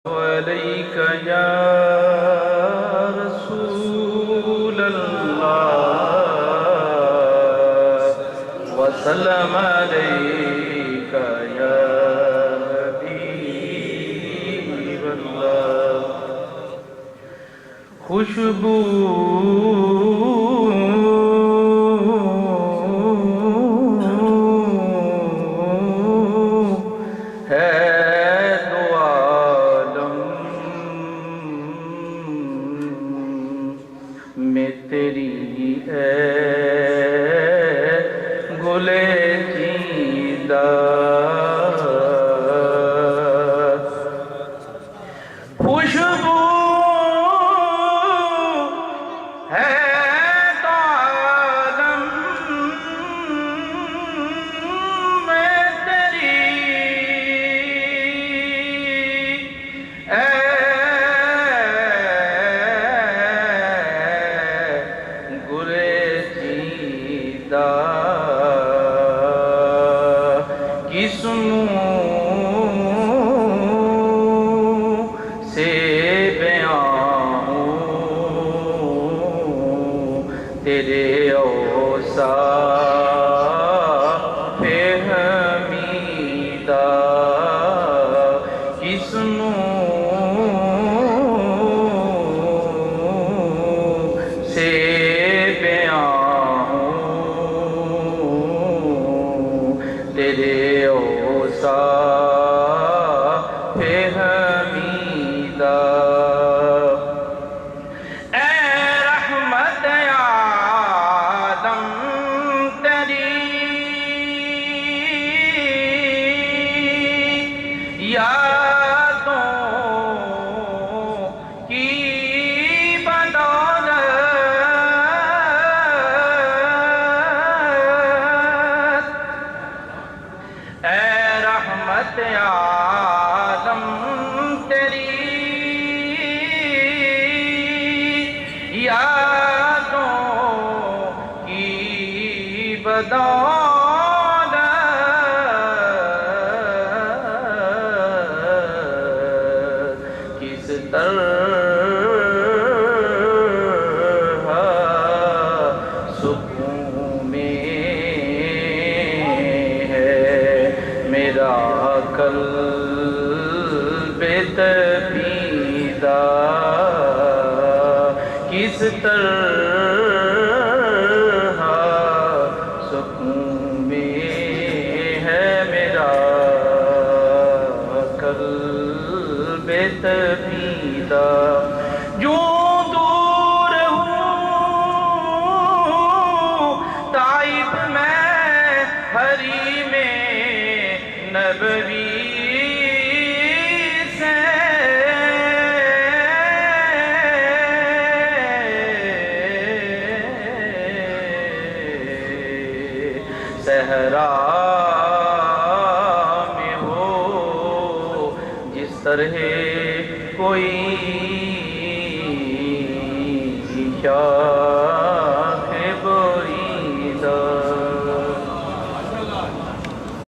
عليك يا رسول الله وسلم عليك يا حبيب الله خوشبو میں تیری ہے گلے چیندہ خوشبو ہے تو عالم میں تیری سے بیان ہوں تیرے اوصاف حمیدہ کی سنوں سے بیان ہوں تیرے اوصاف حمیدہ اے رحمت عالم تیری یادوں کی بدولت اے رحمت عالم تیری یادوں کی بدولت کس طرح سکون میں ہے میرا قلب تپیدہ کس طرح سکون میں ہے میرا قلب تپیدہ جو دور ہوں طائف میں حریم نبوی سے صحرا میں ہو جس طرح کوئی شاہ